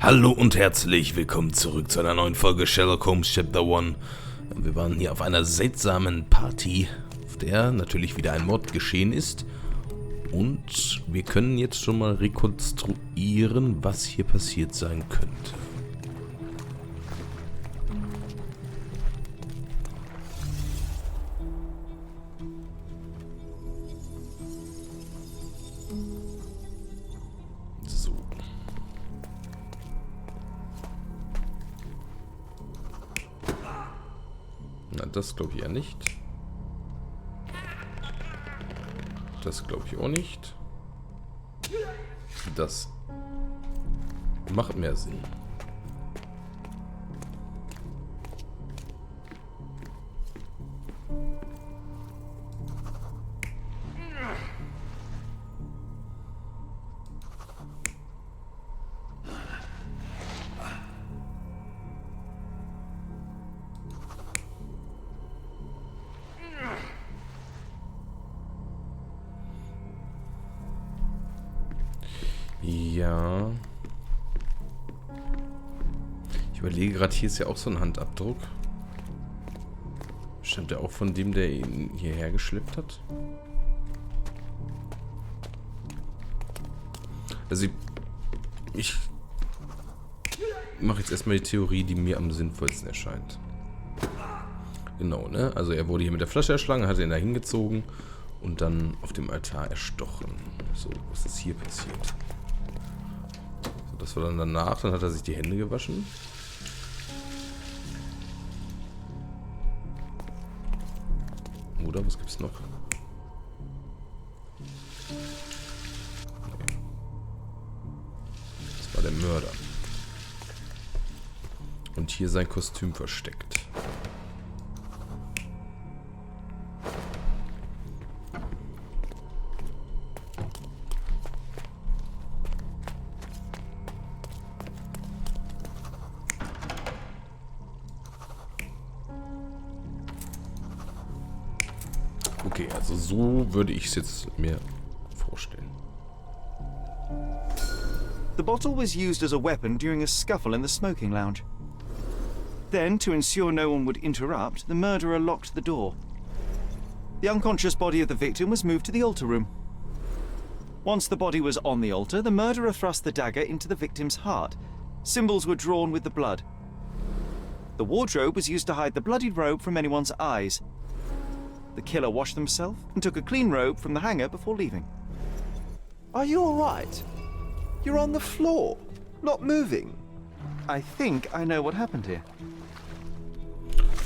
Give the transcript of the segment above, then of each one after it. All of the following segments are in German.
Hallo und herzlich willkommen zurück zu einer neuen Folge Sherlock Holmes Chapter 1. Wir waren hier auf einer seltsamen Party, auf der natürlich wieder ein Mord geschehen ist. Und wir können jetzt schon mal rekonstruieren, was hier passiert sein könnte. So. Na, das glaube ich eher nicht. Das glaube ich auch nicht. Das macht mehr Sinn. Ja. Ich überlege gerade, hier ist ja auch so ein Handabdruck. Stammt der auch von dem, der ihn hierher geschleppt hat? Also ich mache jetzt erstmal die Theorie, die mir am sinnvollsten erscheint. Genau, ne? Also er wurde hier mit der Flasche erschlagen, hat ihn da hingezogen und dann auf dem Altar erstochen. So, was ist hier passiert? Das war dann danach, dann hat er sich die Hände gewaschen. Oder was gibt's noch? Nee. Das war der Mörder. Und hier sein Kostüm versteckt. Okay, also so würde ich es jetzt mir vorstellen. The bottle was used as a weapon during a scuffle in the smoking lounge. Then, to ensure no one would interrupt, the murderer locked the door. The unconscious body of the victim was moved to the altar room. Once the body was on the altar, the murderer thrust the dagger into the victim's heart. Symbols were drawn with the blood. The wardrobe was used to hide the bloodied robe from anyone's eyes. The killer washed himself and took a clean robe from the hanger before leaving. Are you all right? You're on the floor, not moving. I think I know what happened here.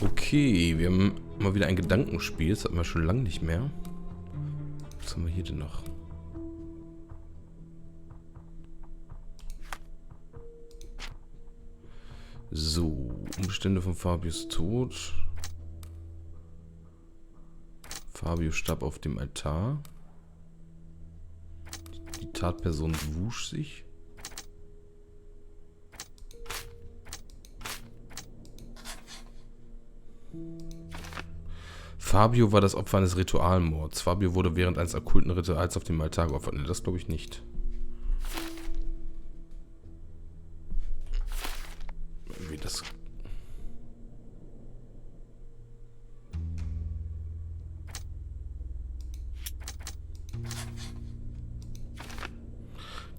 Okay, wir haben mal wieder ein Gedankenspiel. Das hatten wir schon lange nicht mehr. Was haben wir hier denn noch? So, Umstände von Fabius Tod. Fabio starb auf dem Altar. Die Tatperson wusch sich. Fabio war das Opfer eines Ritualmords. Fabio wurde während eines okkulten Rituals auf dem Altar geopfert. Ne, das glaube ich nicht. Wie das...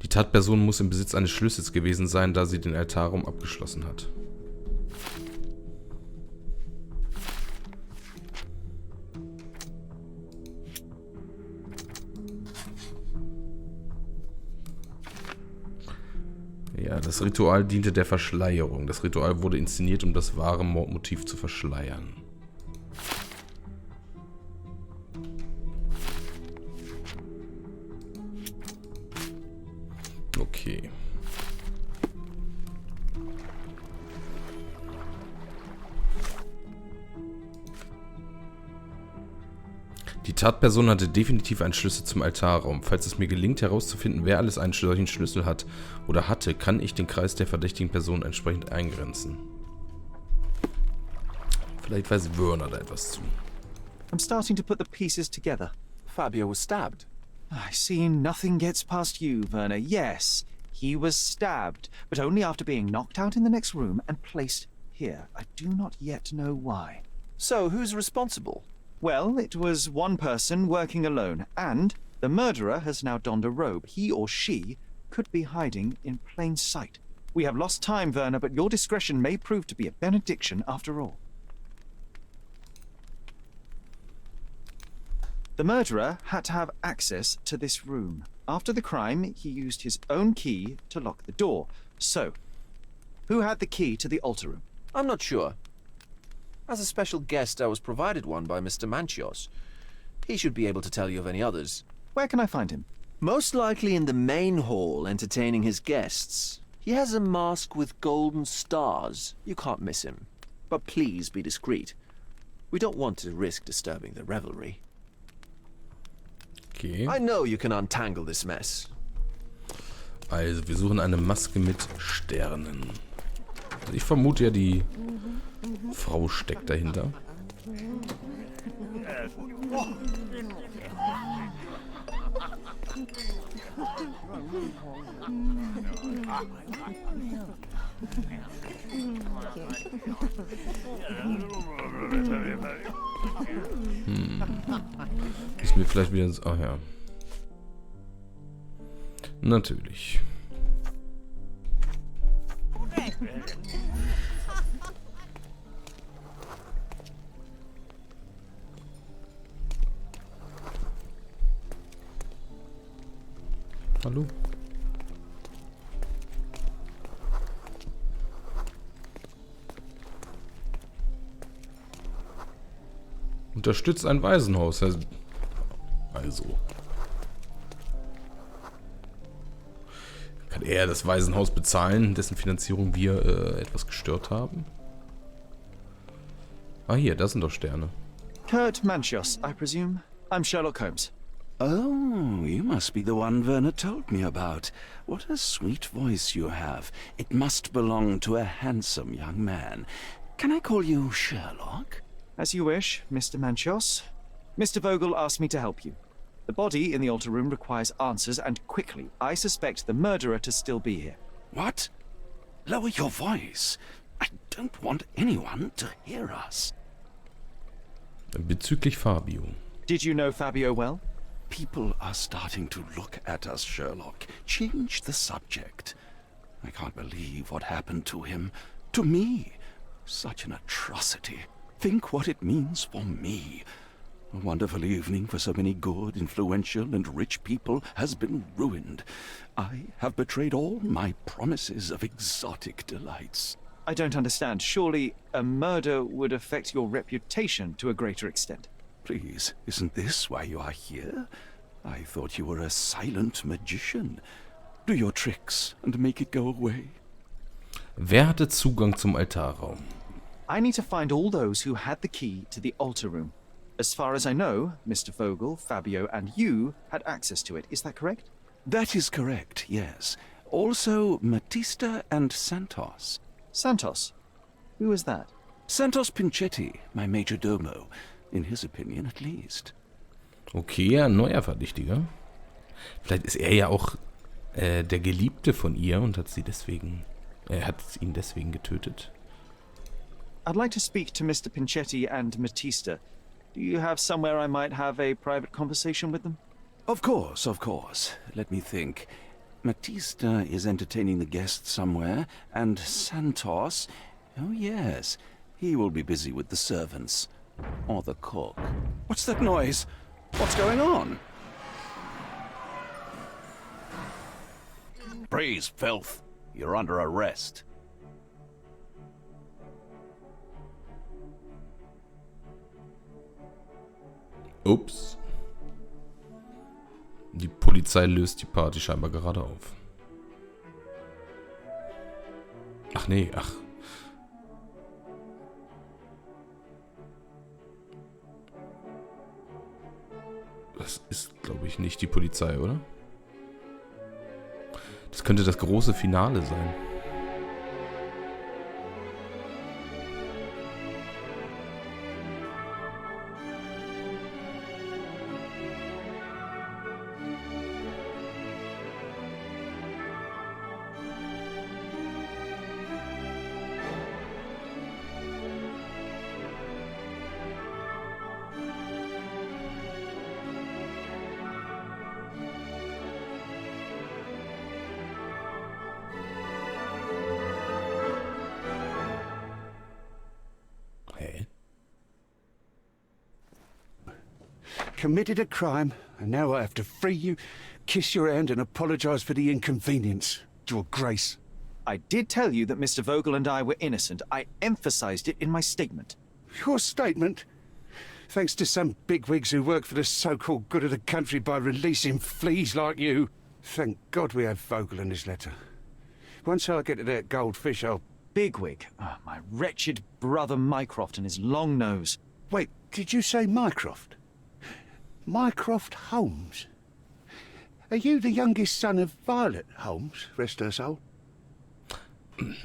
Die Tatperson muss im Besitz eines Schlüssels gewesen sein, da sie den Altarraum abgeschlossen hat. Ja, das Ritual diente der Verschleierung. Das Ritual wurde inszeniert, um das wahre Mordmotiv zu verschleiern. Okay. Die Tatperson hatte definitiv einen Schlüssel zum Altarraum. Falls es mir gelingt herauszufinden, wer alles einen solchen Schlüssel hat oder hatte, kann ich den Kreis der verdächtigen Person entsprechend eingrenzen. Vielleicht weiß Werner da etwas zu. I'm starting to put the pieces together. Fabio was stabbed. I see nothing gets past you, Werner. Yes, He was stabbed, but only after being knocked out in the next room and placed here. I do not yet know why. So, who's responsible? Well, it was one person working alone, and the murderer has now donned a robe. He or she could be hiding in plain sight. We have lost time, Werner, but your discretion may prove to be a benediction after all. The murderer had to have access to this room. After the crime, he used his own key to lock the door. So, who had the key to the altar room? I'm not sure. As a special guest, I was provided one by Mr. Manchios. He should be able to tell you of any others. Where can I find him? Most likely in the main hall, entertaining his guests. He has a mask with golden stars. You can't miss him. But please be discreet. We don't want to risk disturbing the revelry. Okay. I know you can untangle this mess. Also, wir suchen eine Maske mit Sternen. Also ich vermute ja, die Frau steckt dahinter. Ist mir vielleicht wieder... Ach ja. Natürlich. Hallo? Unterstützt ein Waisenhaus. Also. Kann er das Waisenhaus bezahlen, dessen Finanzierung wir etwas gestört haben? Ah, hier, das sind doch Sterne. Kurt Manchios, I presume. I'm Sherlock Holmes. Oh, you must be the one Werner told me about. What a sweet voice you have. It must belong to a handsome young man. Can I call you Sherlock? As you wish, Mr. Manchios. Mr. Vogel asked me to help you. The body in the altar room requires answers, and quickly. I suspect the murderer to still be here. What? Lower your voice. I don't want anyone to hear us. Bezüglich Fabio. Did you know Fabio well? People are starting to look at us, Sherlock. Change the subject. I can't believe what happened to him. To me. Such an atrocity. Think what it means for me. A wonderful evening for so many good, influential, and rich people has been ruined. I have betrayed all my promises of exotic delights. I don't understand. Surely a murder would affect your reputation to a greater extent. Please, isn't this why you are here? I thought you were a silent magician. Do your tricks and make it go away. Wer hatte Zugang zum Altarraum? I need to find all those who had the key to the altar room. As far as I know, Mr. Vogel, Fabio, and you had access to it. Is that correct? That is correct, yes. Also, Matista and Santos. Santos? Who is that? Santos Pinchetti, my major domo. In his opinion, at least. Okay, ein neuer Verdächtiger. Vielleicht ist er ja auch der Geliebte von ihr und hat ihn deswegen getötet. I'd like to speak to Mr. Pinchetti and Matista. Do you have somewhere I might have a private conversation with them? Of course, of course. Let me think. Matista is entertaining the guests somewhere, and Santos... Oh, yes. He will be busy with the servants. Or the cook. What's that noise? What's going on? Praise, filth. You're under arrest. Ups. Die Polizei löst die Party scheinbar gerade auf. Ach nee, ach. Das ist, glaube ich, nicht die Polizei, oder? Das könnte das große Finale sein. committed a crime, and now I have to free you, kiss your hand and apologize for the inconvenience. Your Grace. I did tell you that Mr. Vogel and I were innocent. I emphasized it in my statement. Your statement? Thanks to some bigwigs who work for the so-called good of the country by releasing fleas like you. Thank God we have Vogel in his letter. Once I get to that goldfish, I'll... Bigwig? Oh, my wretched brother Mycroft and his long nose. Wait, did you say Mycroft? Mycroft Holmes? Are you the youngest son of Violet Holmes, rest her soul?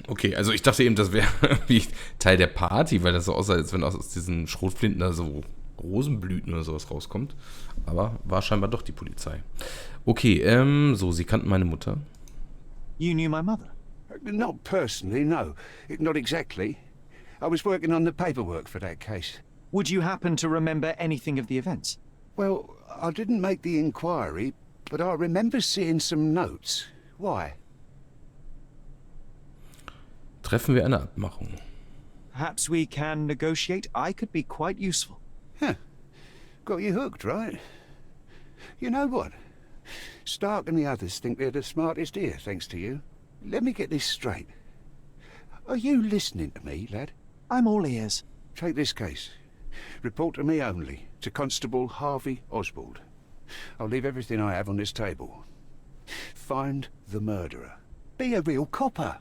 Okay, also ich dachte eben, das wäre irgendwie Teil der Party, weil das so aussah, als wenn aus diesen Schrotflinten da so Rosenblüten oder sowas rauskommt. Aber war scheinbar doch die Polizei. Okay, so, Sie kannten meine Mutter. You knew my mother? Not personally, no. Not exactly. I was working on the paperwork for that case. Would you happen to remember anything of the events? Well, I didn't make the inquiry, but I remember seeing some notes. Why? Treffen wir eine Abmachung. Perhaps we can negotiate. I could be quite useful. Huh. Got you hooked, right? You know what? Stark and the others think they're the smartest here, thanks to you. Let me get this straight. Are you listening to me, lad? I'm all ears. Take this case. Report to me only, to Constable Harvey Oswald. I'll leave everything I have on this table. Find the murderer. Be a real copper.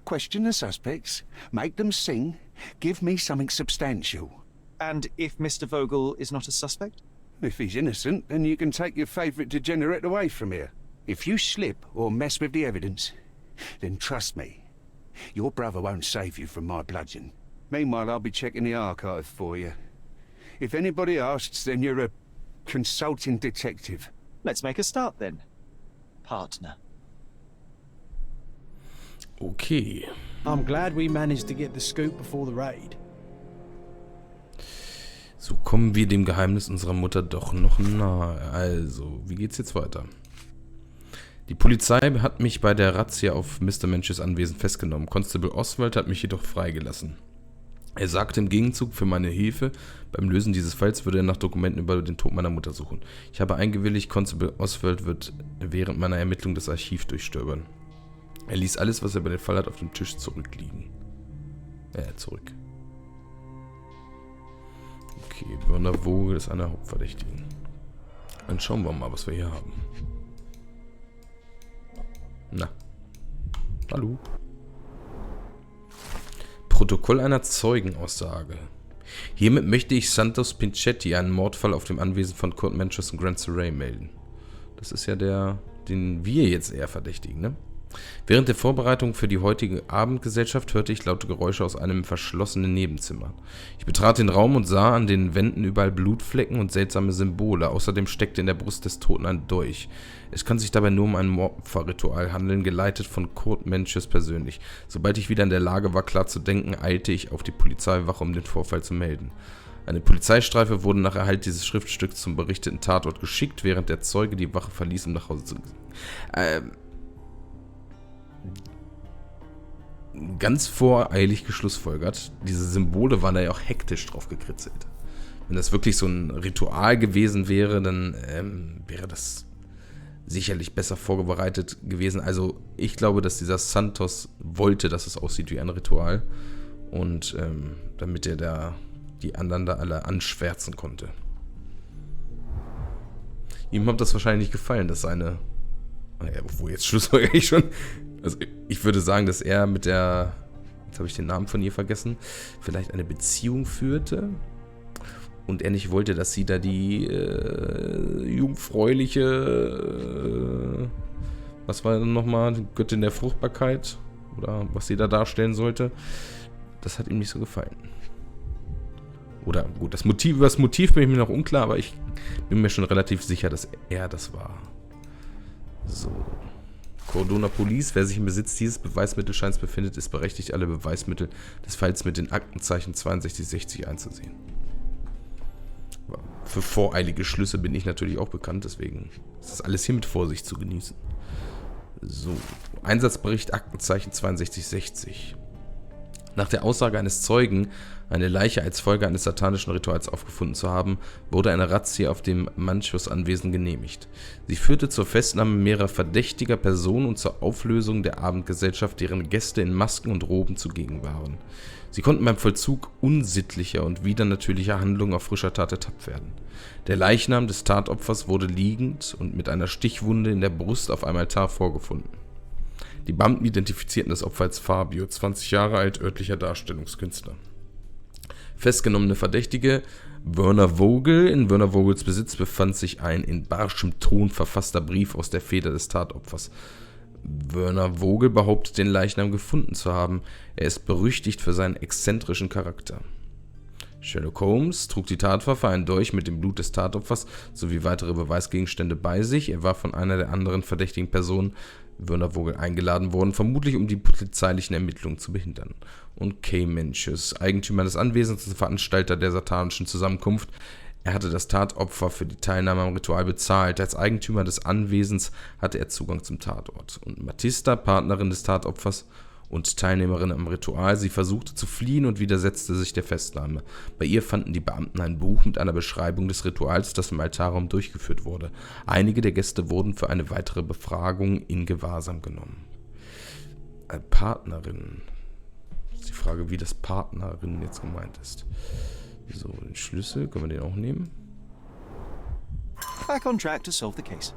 Question the suspects, make them sing, give me something substantial. And if Mr. Vogel is not a suspect? If he's innocent, then you can take your favourite degenerate away from here. If you slip or mess with the evidence, then trust me, your brother won't save you from my bludgeon. Meanwhile, I'll be checking the archive for you. If anybody asks, then you're a consulting detective. Let's make a start then, partner. Okay. I'm glad we managed to get the scoop before the raid. So kommen wir dem Geheimnis unserer Mutter doch noch nahe. Also, wie geht's jetzt weiter? Die Polizei hat mich bei der Razzia auf Mr. Menches Anwesen festgenommen. Constable Oswald hat mich jedoch freigelassen. Er sagte, im Gegenzug für meine Hilfe beim Lösen dieses Falls würde er nach Dokumenten über den Tod meiner Mutter suchen. Ich habe eingewilligt, Constable Oswald wird während meiner Ermittlung das Archiv durchstöbern. Er ließ alles, was er bei dem Fall hat, auf dem Tisch zurückliegen. Zurück. Okay, Werner Vogel ist einer Hauptverdächtigen. Dann schauen wir mal, was wir hier haben. Na. Hallo. Protokoll einer Zeugenaussage. Hiermit möchte ich Santos Pinchetti einen Mordfall auf dem Anwesen von Court Manchester und Grand Surrey melden. Das ist ja der, den wir jetzt eher verdächtigen, ne? Während der Vorbereitung für die heutige Abendgesellschaft hörte ich laute Geräusche aus einem verschlossenen Nebenzimmer. Ich betrat den Raum und sah an den Wänden überall Blutflecken und seltsame Symbole. Außerdem steckte in der Brust des Toten ein Dolch. Es kann sich dabei nur um ein Mordopferritual handeln, geleitet von Kurt Menches persönlich. Sobald ich wieder in der Lage war, klar zu denken, eilte ich auf die Polizeiwache, um den Vorfall zu melden. Eine Polizeistreife wurde nach Erhalt dieses Schriftstücks zum berichteten Tatort geschickt, während der Zeuge die Wache verließ, um nach Hause zu gehen. Ganz voreilig geschlussfolgert. Diese Symbole waren da ja auch hektisch drauf gekritzelt. Wenn das wirklich so ein Ritual gewesen wäre, dann wäre das sicherlich besser vorbereitet gewesen. Also ich glaube, dass dieser Santos wollte, dass es aussieht wie ein Ritual. Und damit er da die anderen da alle anschwärzen konnte. Ihm hat das wahrscheinlich nicht gefallen, dass seine... Naja, wo jetzt schlussfolgere ich schon... Also ich würde sagen, dass er mit der, jetzt habe ich den Namen von ihr vergessen, vielleicht eine Beziehung führte und er nicht wollte, dass sie da die jungfräuliche, was war denn nochmal, die Göttin der Fruchtbarkeit oder was sie da darstellen sollte. Das hat ihm nicht so gefallen. Oder gut, über das Motiv bin ich mir noch unklar, aber ich bin mir schon relativ sicher, dass er das war. So. Cordona Police, wer sich im Besitz dieses Beweismittelscheins befindet, ist berechtigt, alle Beweismittel des Falls mit den Aktenzeichen 6260 einzusehen. Aber für voreilige Schlüsse bin ich natürlich auch bekannt, deswegen ist das alles hier mit Vorsicht zu genießen. So, Einsatzbericht Aktenzeichen 6260. Nach der Aussage eines Zeugen, eine Leiche als Folge eines satanischen Rituals aufgefunden zu haben, wurde eine Razzia auf dem Manchus-Anwesen genehmigt. Sie führte zur Festnahme mehrerer verdächtiger Personen und zur Auflösung der Abendgesellschaft, deren Gäste in Masken und Roben zugegen waren. Sie konnten beim Vollzug unsittlicher und widernatürlicher Handlungen auf frischer Tat ertappt werden. Der Leichnam des Tatopfers wurde liegend und mit einer Stichwunde in der Brust auf einem Altar vorgefunden. Die Beamten identifizierten das Opfer als Fabio, 20 Jahre alt, örtlicher Darstellungskünstler. Festgenommene Verdächtige Werner Vogel. In Werner Vogels Besitz befand sich ein in barschem Ton verfasster Brief aus der Feder des Tatopfers. Werner Vogel behauptet, den Leichnam gefunden zu haben. Er ist berüchtigt für seinen exzentrischen Charakter. Sherlock Holmes trug die Tatwaffe, einen Dolch mit dem Blut des Tatopfers sowie weitere Beweisgegenstände bei sich. Er war von einer der anderen verdächtigen Personen, Werner Vogel, eingeladen worden, vermutlich um die polizeilichen Ermittlungen zu behindern. Und K. Manchus, Eigentümer des Anwesens und Veranstalter der satanischen Zusammenkunft. Er hatte das Tatopfer für die Teilnahme am Ritual bezahlt. Als Eigentümer des Anwesens hatte er Zugang zum Tatort. Und Matista, Partnerin des Tatopfers und Teilnehmerin am Ritual, sie versuchte zu fliehen und widersetzte sich der Festnahme. Bei ihr fanden die Beamten ein Buch mit einer Beschreibung des Rituals, das im Altarraum durchgeführt wurde. Einige der Gäste wurden für eine weitere Befragung in Gewahrsam genommen. Partnerin. Das ist die Frage, wie das Partnerin jetzt gemeint ist. So, den Schlüssel, können wir den auch nehmen? Back on track to solve the case.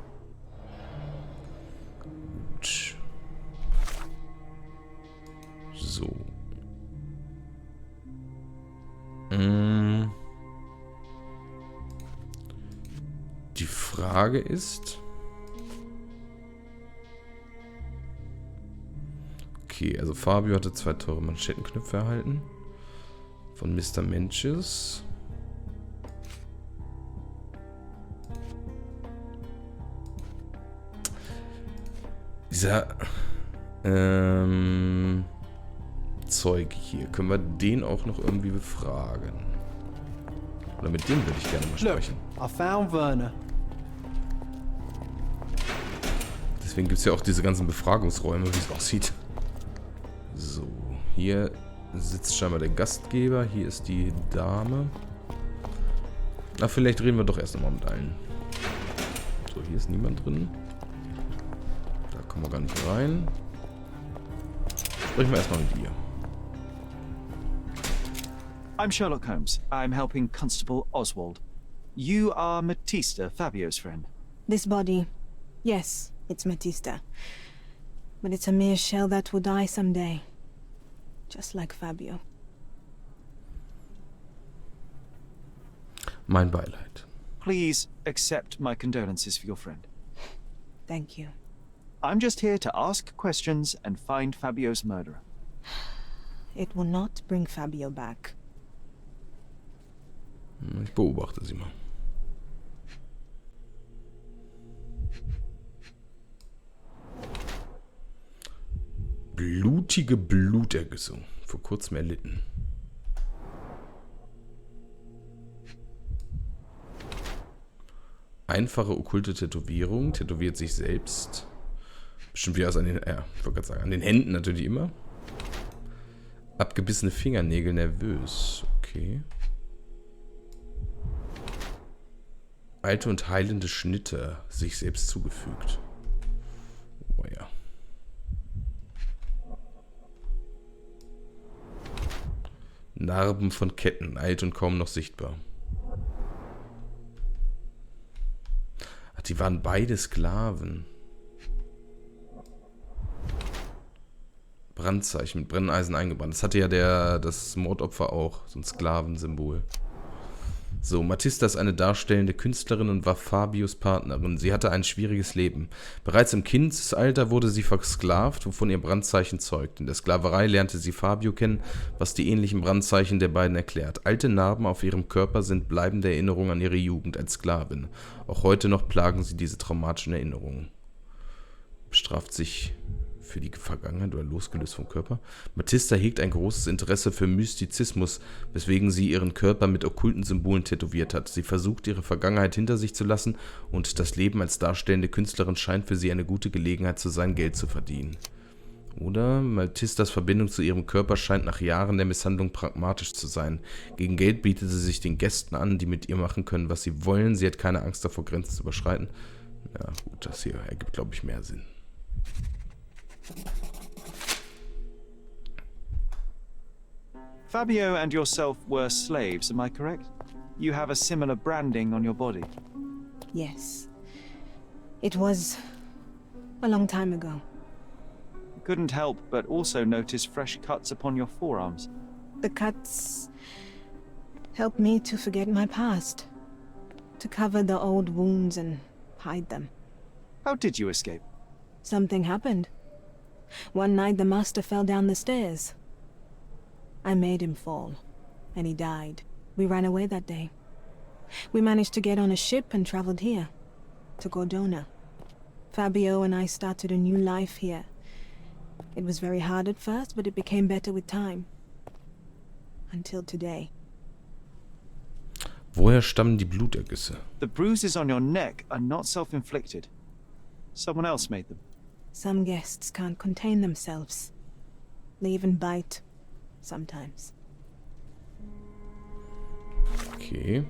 Gut. So. Die Frage ist... Okay, also Fabio hatte 2 teure Manschettenknöpfe erhalten. Von Mr. Manchus. Dieser Zeug hier. Können wir den auch noch irgendwie befragen? Oder mit dem würde ich gerne mal sprechen. I found Werner. Deswegen gibt es ja auch diese ganzen Befragungsräume, wie es aussieht. So, hier sitzt scheinbar der Gastgeber. Hier ist die Dame. Na, vielleicht reden wir doch erst nochmal mit allen. So, hier ist niemand drin. Da kommen wir gar nicht rein. Sprechen wir erstmal mit ihr. I'm Sherlock Holmes. I'm helping Constable Oswald. You are Matista, Fabio's friend. This body, yes, it's Matista. But it's a mere shell that will die someday. Just like Fabio. Mein Beileid. Please accept my condolences for your friend. Thank you. I'm just here to ask questions and find Fabio's murderer. It will not bring Fabio back. Ich beobachte sie mal. Blutige Blutergüsse. Vor kurzem erlitten. Einfache okkulte Tätowierung. Tätowiert sich selbst. Bestimmt wie aus an den, ich wollte gerade sagen, an den Händen natürlich immer. Abgebissene Fingernägel, nervös. Okay. Alte und heilende Schnitte, sich selbst zugefügt. Oh ja. Narben von Ketten, alt und kaum noch sichtbar. Ach, die waren beide Sklaven. Brandzeichen mit Brenneisen eingebrannt. Das hatte ja das Mordopfer auch, so ein Sklavensymbol. So, Matista ist eine darstellende Künstlerin und war Fabios Partnerin. Sie hatte ein schwieriges Leben. Bereits im Kindesalter wurde sie versklavt, wovon ihr Brandzeichen zeugt. In der Sklaverei lernte sie Fabio kennen, was die ähnlichen Brandzeichen der beiden erklärt. Alte Narben auf ihrem Körper sind bleibende Erinnerungen an ihre Jugend als Sklavin. Auch heute noch plagen sie diese traumatischen Erinnerungen. Bestraft sich für die Vergangenheit oder losgelöst vom Körper. Matista hegt ein großes Interesse für Mystizismus, weswegen sie ihren Körper mit okkulten Symbolen tätowiert hat. Sie versucht, ihre Vergangenheit hinter sich zu lassen und das Leben als darstellende Künstlerin scheint für sie eine gute Gelegenheit zu sein, Geld zu verdienen. Oder Matistas Verbindung zu ihrem Körper scheint nach Jahren der Misshandlung pragmatisch zu sein. Gegen Geld bietet sie sich den Gästen an, die mit ihr machen können, was sie wollen. Sie hat keine Angst davor, Grenzen zu überschreiten. Ja gut, das hier ergibt, glaube ich, mehr Sinn. Fabio and yourself were slaves, am I correct? You have a similar branding on your body. Yes. It was a long time ago. Couldn't help but also notice fresh cuts upon your forearms. The cuts helped me to forget my past, to cover the old wounds and hide them. How did you escape? Something happened. One night the master fell down the stairs. I made him fall, and he died. We ran away that day. We managed to get on a ship and traveled here, to Gordona. Fabio and I started a new life here. It was very hard at first, but it became better with time. Until today. Woher stammen die Blutergüsse? The bruises on your neck are not self-inflicted. Someone else made them. Some guests can't contain themselves. They even bite, sometimes. Okay.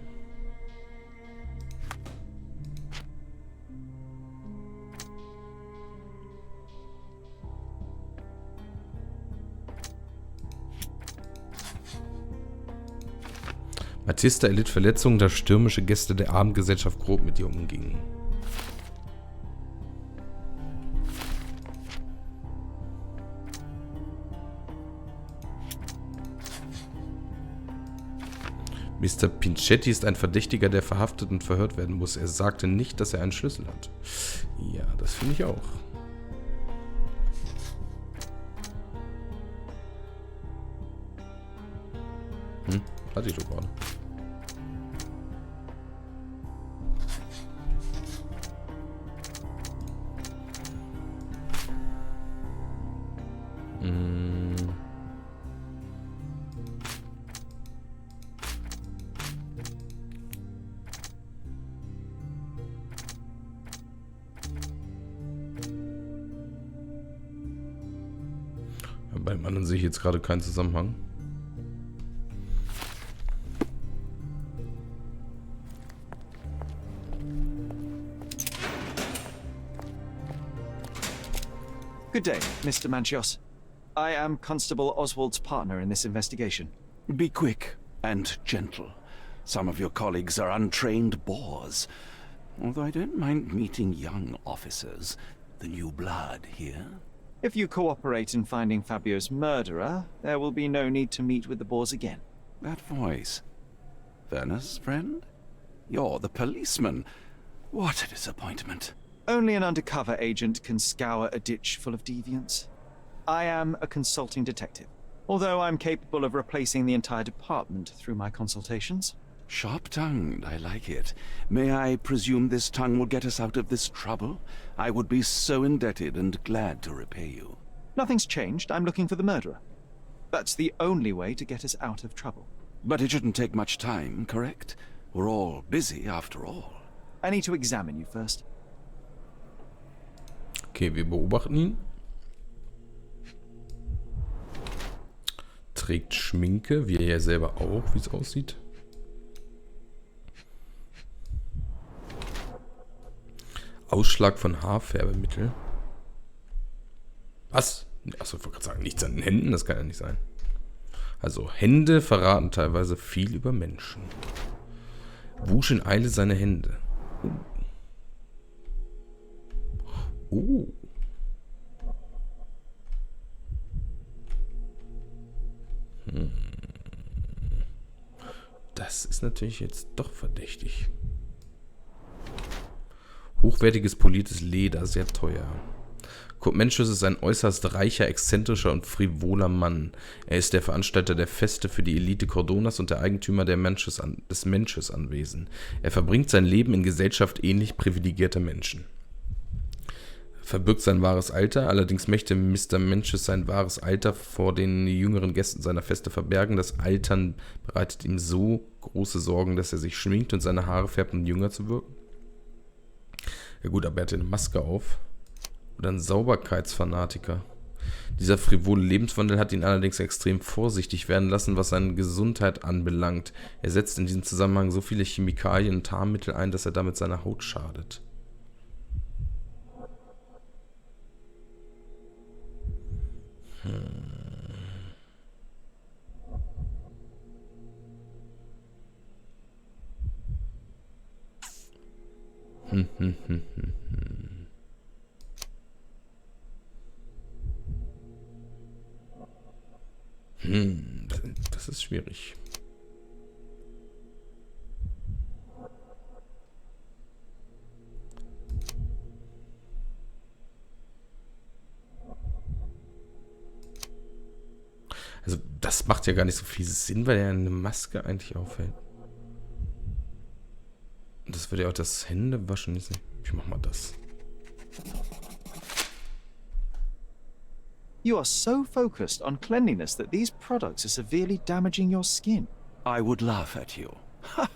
Matista erlitt Verletzungen, da stürmische Gäste der Abendgesellschaft grob mit ihr umgingen. Mr. Pinchetti ist ein Verdächtiger, der verhaftet und verhört werden muss. Er sagte nicht, dass er einen Schlüssel hat. Ja, das finde ich auch. Hatte ich doch gerade. Bei dem anderen sehe ich jetzt gerade keinen Zusammenhang. Good day, Mr. Manchios. I am Constable Oswald's partner in this investigation. Be quick and gentle. Some of your colleagues are untrained boors. Although I don't mind meeting young officers. The new blood here. If you cooperate in finding Fabio's murderer, there will be no need to meet with the boars again. That voice. Werner's friend? You're the policeman. What a disappointment. Only an undercover agent can scour a ditch full of deviants. I am a consulting detective, although I'm capable of replacing the entire department through my consultations. Sharp-tongued, I like it. May I presume this tongue will get us out of this trouble? I would be so indebted and glad to repay you. Nothing's changed. I'm looking for the murderer. That's the only way to get us out of trouble. But it shouldn't take much time, correct? We're all busy after all. I need to examine you first. Okay, wir beobachten ihn. Trägt Schminke, wie er ja selber auch, wie es aussieht. Ausschlag von Haarfärbemittel. Was? Achso, ich wollte gerade sagen, nichts an den Händen, das kann ja nicht sein. Also, Hände verraten teilweise viel über Menschen. Wusch in Eile seine Hände. Oh. Das ist natürlich jetzt doch verdächtig. Hochwertiges poliertes Leder, sehr teuer. Kurt Mencius ist ein äußerst reicher, exzentrischer und frivoler Mann. Er ist der Veranstalter der Feste für die Elite Cordonas und der Eigentümer des Mencius-Anwesen. Er verbringt sein Leben in Gesellschaft ähnlich privilegierter Menschen. Verbirgt sein wahres Alter, allerdings möchte Mr. Mencius sein wahres Alter vor den jüngeren Gästen seiner Feste verbergen. Das Altern bereitet ihm so große Sorgen, dass er sich schminkt und seine Haare färbt, um jünger zu wirken. Ja gut, aber er hat eine Maske auf. Oder ein Sauberkeitsfanatiker. Dieser frivole Lebenswandel hat ihn allerdings extrem vorsichtig werden lassen, was seine Gesundheit anbelangt. Er setzt in diesem Zusammenhang so viele Chemikalien und Tarnmittel ein, dass er damit seiner Haut schadet. Das ist schwierig. Also das macht ja gar nicht so viel Sinn, weil er eine Maske eigentlich aufhält. Und das würde ja auch das Händewaschen nicht. Ich mach mal das. You are so focused on cleanliness that these products are severely damaging your skin. I would laugh at you. Ha!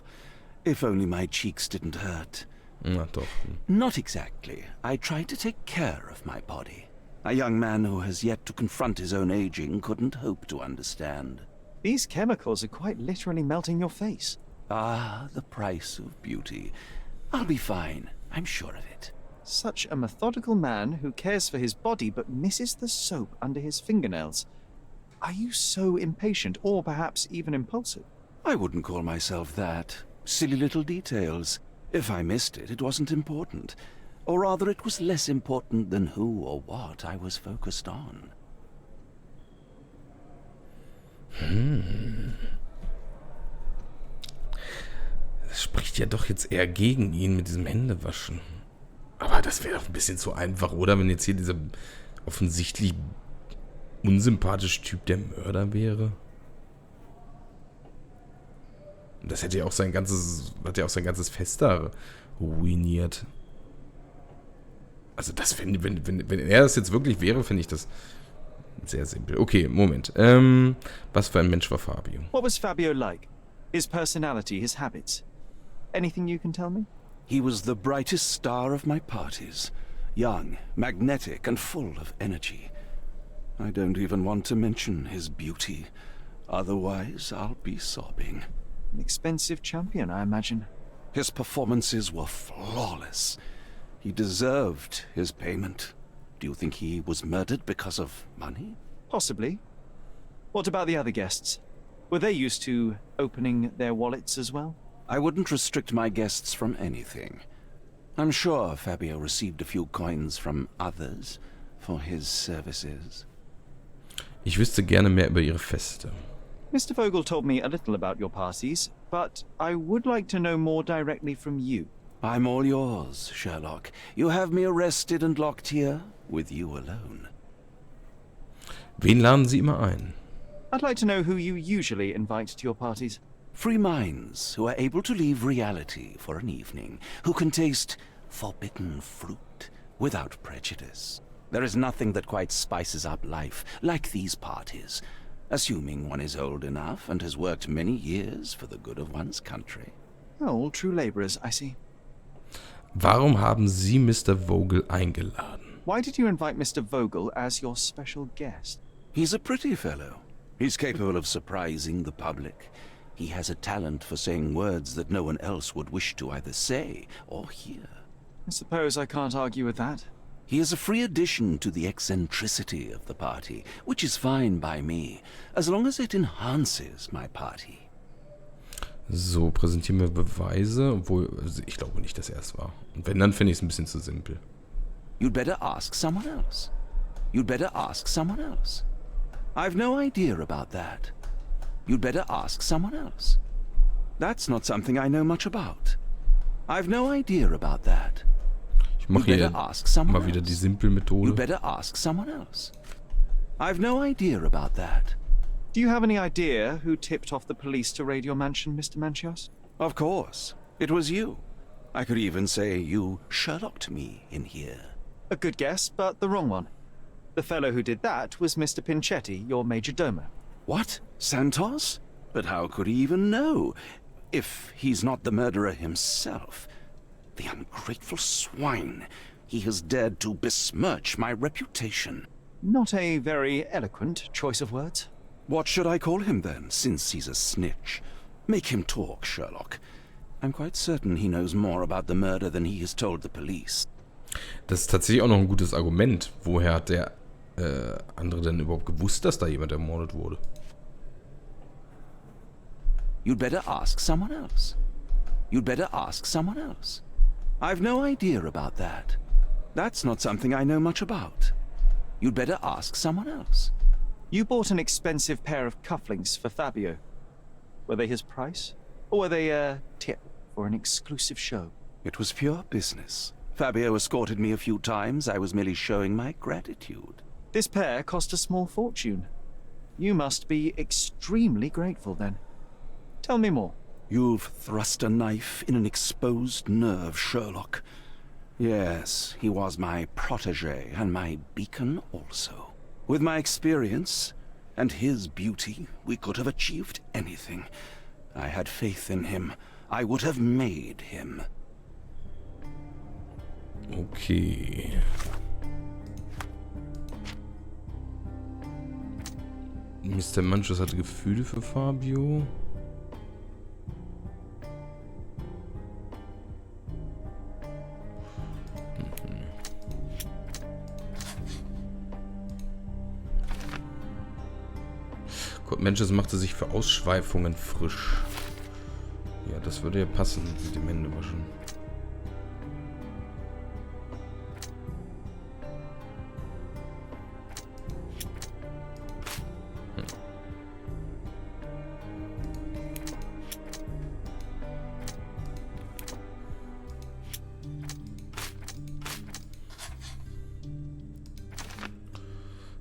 If only my cheeks didn't hurt. Na doch. Not exactly. I try to take care of my body. A young man who has yet to confront his own aging couldn't hope to understand. These chemicals are quite literally melting your face. Ah, the price of beauty. I'll be fine. I'm sure of it. Such a methodical man who cares for his body but misses the soap under his fingernails. Are you so impatient or perhaps even impulsive? I wouldn't call myself that. Silly little details. If I missed it, it wasn't important. Or rather, it was less important than who or what I was focused on. Das spricht ja doch jetzt eher gegen ihn mit diesem Händewaschen. Aber das wäre doch ein bisschen zu einfach, oder? Wenn jetzt hier dieser offensichtlich unsympathische Typ der Mörder wäre. Das hätte ja auch sein ganzes Fest da ruiniert. Also das, wenn er das jetzt wirklich wäre, finde ich das sehr simpel. Okay, Moment. Was für ein Mensch war Fabio? What was Fabio like? His personality, his habits? Anything you can tell me? He was the brightest star of my parties. Young, magnetic, and full of energy. I don't even want to mention his beauty. Otherwise, I'll be sobbing. An expensive champion, I imagine. His performances were flawless. He deserved his payment. Do you think he was murdered because of money? Possibly. What about the other guests? Were they used to opening their wallets as well? I wouldn't restrict my guests from anything. I'm sure Fabio received a few coins from others for his services. Ich wüsste gerne mehr über ihre Feste. Mr. Vogel told me a little about your parties, but I would like to know more directly from you. I'm all yours, Sherlock. You have me arrested and locked here with you alone. Wen laden Sie immer ein? I'd like to know who you usually invite to your parties. Free minds who are able to leave reality for an evening, who can taste forbidden fruit without prejudice. There is nothing that quite spices up life like these parties, assuming one is old enough and has worked many years for the good of one's country. Oh, all true laborers, I see. Warum haben Sie Mr. Vogel eingeladen? Why did you invite Mr. Vogel as your special guest? He's a pretty fellow. He's capable of surprising the public. He has a talent for saying words that no one else would wish to either say or hear. I suppose I can't argue with that. He is a free addition to the eccentricity of the party, which is fine by me, as long as it enhances my party. So, präsentieren wir Beweise, obwohl, also ich glaube nicht, dass er es war. Und wenn, dann finde ich es ein bisschen zu simpel. You'd better ask someone else. You'd better ask someone else. I've no idea about that. You'd better ask someone else. That's not something I know much about. I've no idea about that. Ich mache hier mal wieder die Simpelmethode. You'd better ask someone else. I've no idea about that. Do you have any idea who tipped off the police to raid your mansion, Mr. Manchios? Of course. It was you. I could even say you Sherlocked me in here. A good guess, but the wrong one. The fellow who did that was Mr. Pinchetti, your major domo. What? Santos? But how could he even know? If he's not the murderer himself. The ungrateful swine. He has dared to besmirch my reputation. Not a very eloquent choice of words. What should I call him then, since he's a snitch? Make him talk, Sherlock. I'm quite certain he knows more about the murder than he has told the police. Das ist tatsächlich auch noch ein gutes Argument. Woher hat der andere denn überhaupt gewusst, dass da jemand ermordet wurde? You'd better ask someone else. You'd better ask someone else. I've no idea about that. That's not something I know much about. You'd better ask someone else. You bought an expensive pair of cufflinks for Fabio. Were they his price? Or were they a tip for an exclusive show? It was pure business. Fabio escorted me a few times. I was merely showing my gratitude. This pair cost a small fortune. You must be extremely grateful then. Tell me more. You've thrust a knife in an exposed nerve, Sherlock. Yes, he was my protégé and my beacon also. With my experience and his beauty, we could have achieved anything. I had faith in him. I would have made him. Okay. Mr. Manchus hatte Gefühle für Fabio. Gott, Manchus machte sich für Ausschweifungen frisch. Ja, das würde ja passen mit dem Händewaschen.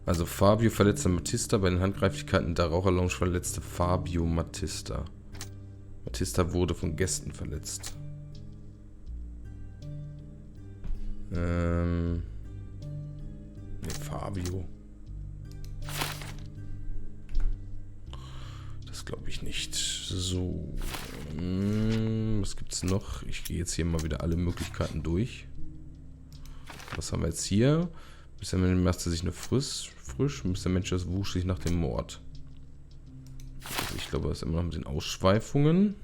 Also Fabio verletzte Matista, bei den Handgreiflichkeiten der Raucherlounge verletzte Fabio Matista. Matista wurde von Gästen verletzt. Ne, Fabio. Das glaube ich nicht. So. Was gibt's noch? Ich gehe jetzt hier mal wieder alle Möglichkeiten durch. Was haben wir jetzt hier? Mr. machte sich eine frisch. Mr. Manchus wusch sich nach dem Mord. Also ich glaube, das ist immer noch mit den Ausschweifungen.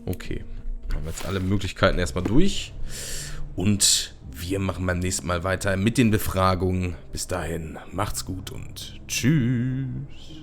Okay, haben wir jetzt alle Möglichkeiten erstmal durch und wir machen beim nächsten Mal weiter mit den Befragungen. Bis dahin, macht's gut und tschüss.